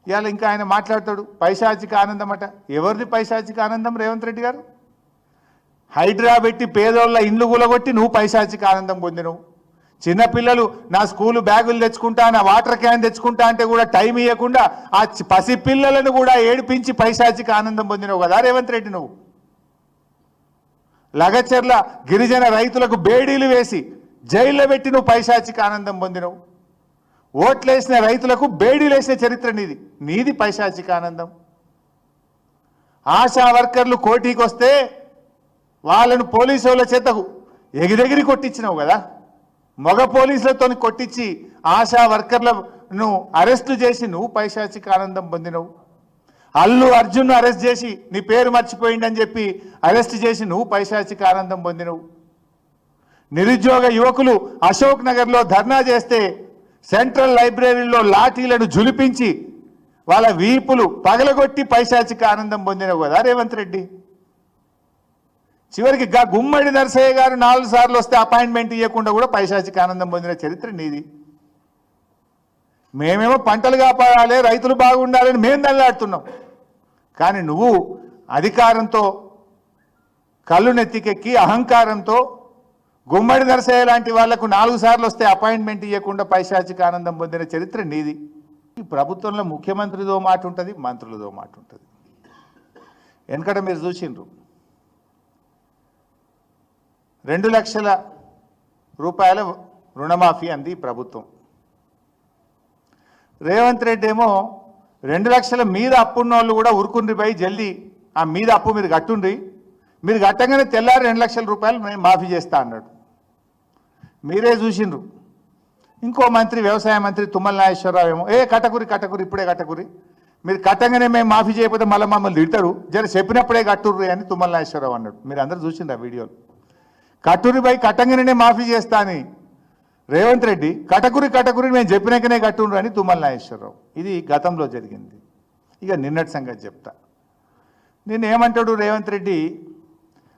ఇవాళ ఇంకా ఆయన మాట్లాడతాడు పైశాచిక ఆనందం అట. ఎవరిది పైశాచిక ఆనందం? రేవంత్ రెడ్డి గారు హైడ్రా పెట్టి పేదోళ్ళ ఇండ్లు కూలగొట్టి నువ్వు పైశాచిక ఆనందం పొందినవు. చిన్నపిల్లలు నా స్కూలు బ్యాగులు తెచ్చుకుంటా, నా వాటర్ క్యాన్ తెచ్చుకుంటా అంటే కూడా టైం ఇవ్వకుండా ఆ పసిపిల్లలను కూడా ఏడిపించి పైశాచిక ఆనందం పొందినవు కదా రేవంత్ రెడ్డి నువ్వు. లగచర్ల గిరిజన రైతులకు బేడీలు వేసి జైల్లో పెట్టి నువ్వు పైశాచిక ఆనందం పొందినవు. ఓట్లేసిన రైతులకు బేడీలు వేసిన చరిత్ర నీది పైశాచిక ఆనందం. ఆశా వర్కర్లు కోటికి వస్తే వాళ్ళను పోలీసు వాళ్ళ చేతకు ఎగిరెగిరి కొట్టించినావు కదా. మగ పోలీసులతో కొట్టించి ఆశా వర్కర్లను అరెస్టు చేసి నువ్వు పైశాచిక ఆనందం పొందినవు. అల్లు అర్జున్ను అరెస్ట్ చేసి నీ పేరు మర్చిపోయిందని చెప్పి అరెస్ట్ చేసి నువ్వు పైశాచిక ఆనందం పొందినవు. నిరుద్యోగ యువకులు అశోక్ నగర్లో ధర్నా చేస్తే సెంట్రల్ లైబ్రరీలో లాఠీలను జులిపించి వాళ్ళ వీపులు పగలగొట్టి పైశాచిక ఆనందం పొందినవు కదా రేవంత్ రెడ్డి. చివరికి గుమ్మడి నరసయ్య గారు 4 సార్లు వస్తే అపాయింట్మెంట్ ఇవ్వకుండా కూడా పైశాచిక ఆనందం పొందిన చరిత్ర నీది. మేమేమో పంటలు కాపాడాలి, రైతులు బాగుండాలని మేము దల్లాడుతున్నాం. కానీ నువ్వు అధికారంతో కళ్ళు నెత్తికెక్కి అహంకారంతో గుమ్మడి నరసయ్య లాంటి వాళ్లకు 4 సార్లు వస్తే అపాయింట్మెంట్ ఇవ్వకుండా పైశాచిక ఆనందం పొందిన చరిత్ర నీది. ఈ ప్రభుత్వంలో ముఖ్యమంత్రిదో మాట ఉంటుంది, మంత్రులదో మాట ఉంటుంది. వెనకట మీరు చూసిండ్రు 2 లక్షల రూపాయల రుణమాఫీ అంది ప్రభుత్వం. రేవంత్ రెడ్డి ఏమో 2 లక్షల మీద అప్పున్న వాళ్ళు కూడా ఉరుకుండ్రి పోయి జల్దీ ఆ మీద అప్పు మీరు కట్టుండ్రి, మీరు కట్టంగానే తెల్లారి 2 లక్షల రూపాయలు మేము మాఫీ చేస్తా అన్నాడు. మీరే చూసిండ్రు. ఇంకో మంత్రి వ్యవసాయ మంత్రి తుమ్మల నాగేశ్వరరావు ఏమో కట్టకురి ఇప్పుడే కట్టకురి, మీరు కట్టంగానే మేము మాఫీ చేయకపోతే మళ్ళీ మమ్మల్ని తిడతారు, జర చెప్పినప్పుడే కట్టుర్రి అని తుమ్మల నాగేశ్వరరావు అన్నాడు. మీరు అందరూ చూసిండ్రు ఆ వీడియోలు. కట్టురి పోయి కట్టంగానే మాఫీ చేస్తా అని రేవంత్ రెడ్డి కటకురి మేము చెప్పినాకనే కట్టుండ్రు అని తుమ్మల నాగేశ్వరరావు. ఇది గతంలో జరిగింది. ఇక నిన్నటి సంగతి చెప్తా. ఏమంటాడు రేవంత్ రెడ్డి,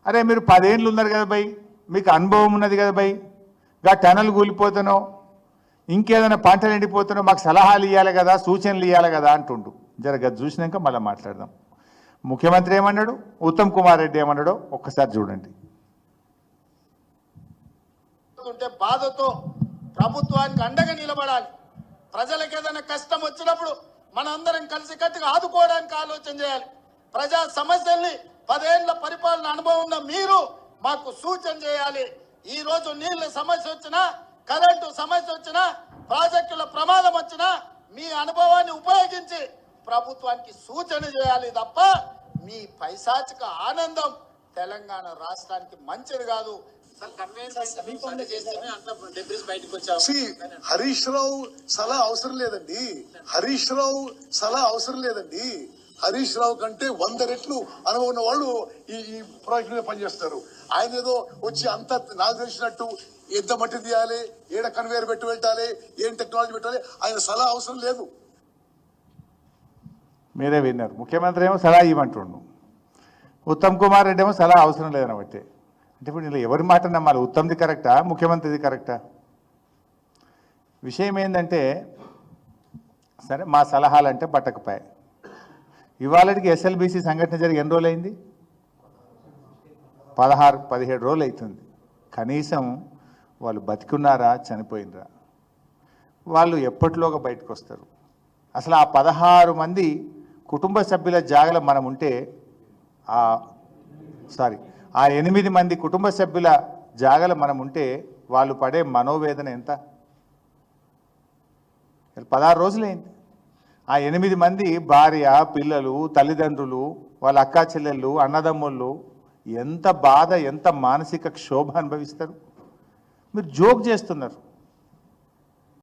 అరే మీరు 10 ఏళ్ళు ఉన్నారు కదా భయ్, మీకు అనుభవం ఉన్నది కదా భయ్, గా టనల్ కూలిపోతానో ఇంకేదైనా పంటలు ఎండిపోతానో మాకు సలహాలు ఇవ్వాలి కదా, సూచనలు ఇవ్వాలి కదా అంటుండు. జరగదు చూసినాక మళ్ళీ మాట్లాడదాం. ముఖ్యమంత్రి ఏమన్నాడు, ఉత్తమ్ కుమార్ రెడ్డి ఏమన్నాడో ఒక్కసారి చూడండి. బాధతో ప్రభుత్వానికి అండగా నిలబడాలి. ప్రజలకు ఏదైనా కష్టం వచ్చినప్పుడు మనందరం కలిసికట్టుగా ఆదుకోవడానికి ఆలోచన చేయాలి. ప్రజా సమస్యల్ని 10 ఏళ్ల పరిపాలన అనుభవం ఉన్న మీరు మాకు సూచన చేయాలి. ఈ రోజు నీళ్ల సమస్య వచ్చినా, కరెంటు సమస్య వచ్చినా, ప్రాజెక్టుల ప్రమాదం వచ్చినా మీ అనుభవాన్ని ఉపయోగించి ప్రభుత్వానికి సూచన చేయాలి తప్ప మీ పైశాచిక ఆనందం తెలంగాణ రాష్ట్రానికి మంచిది కాదు. హరీష్ రావు సలహా అవసరం లేదండి. హరీష్ రావు కంటే 100 రెట్లు అనుభవం ఉన్న వాళ్ళు ఈ ప్రాజెక్ట్ మీద పనిచేస్తారు. ఆయన ఏదో వచ్చి అంత నాకు తెలిసినట్టు ఎంత మట్టి తీయాలి, ఏడ కన్వేయర్ పెట్టి పెట్టాలి, ఏం టెక్నాలజీ పెట్టాలి, ఆయన సలహా అవసరం లేదు. మీరే విన్నారు. ముఖ్యమంత్రి ఏమో సలహా ఇవ్వమంటుండు, ఉత్తమ్ కుమార్ రెడ్డి ఏమో సలహా అవసరం లేదని బట్టి. అంటే ఇప్పుడు ఇలా ఎవరి మాట నమ్మాలి? ఉత్తమ్ది కరెక్టా, ముఖ్యమంత్రిది కరెక్టా? విషయం ఏంటంటే, సరే మా సలహాలు అంటే పట్టకపోయాయి. ఇవాళకి ఎస్ఎల్బీసీ సంఘటన జరిగి ఎన్ని రోజులు అయింది? 16-17 రోజులు అవుతుంది. కనీసం వాళ్ళు బతికున్నారా, చనిపోయినరా? వాళ్ళు ఎప్పటిలోగా బయటకు వస్తారు? అసలు ఆ 16 మంది కుటుంబ సభ్యుల జాగలో మనం ఉంటే, ఆ 8 మంది కుటుంబ సభ్యుల జాగలో మనం ఉంటే వాళ్ళు పడే మనోవేదన ఎంత? 16 రోజులైంది. ఆ 8 మంది భార్య, పిల్లలు, తల్లిదండ్రులు, వాళ్ళ అక్కా చెల్లెళ్ళు, అన్నదమ్ముళ్ళు ఎంత బాధ, ఎంత మానసిక క్షోభ అనుభవిస్తారు. మీరు జోక్ చేస్తున్నారు.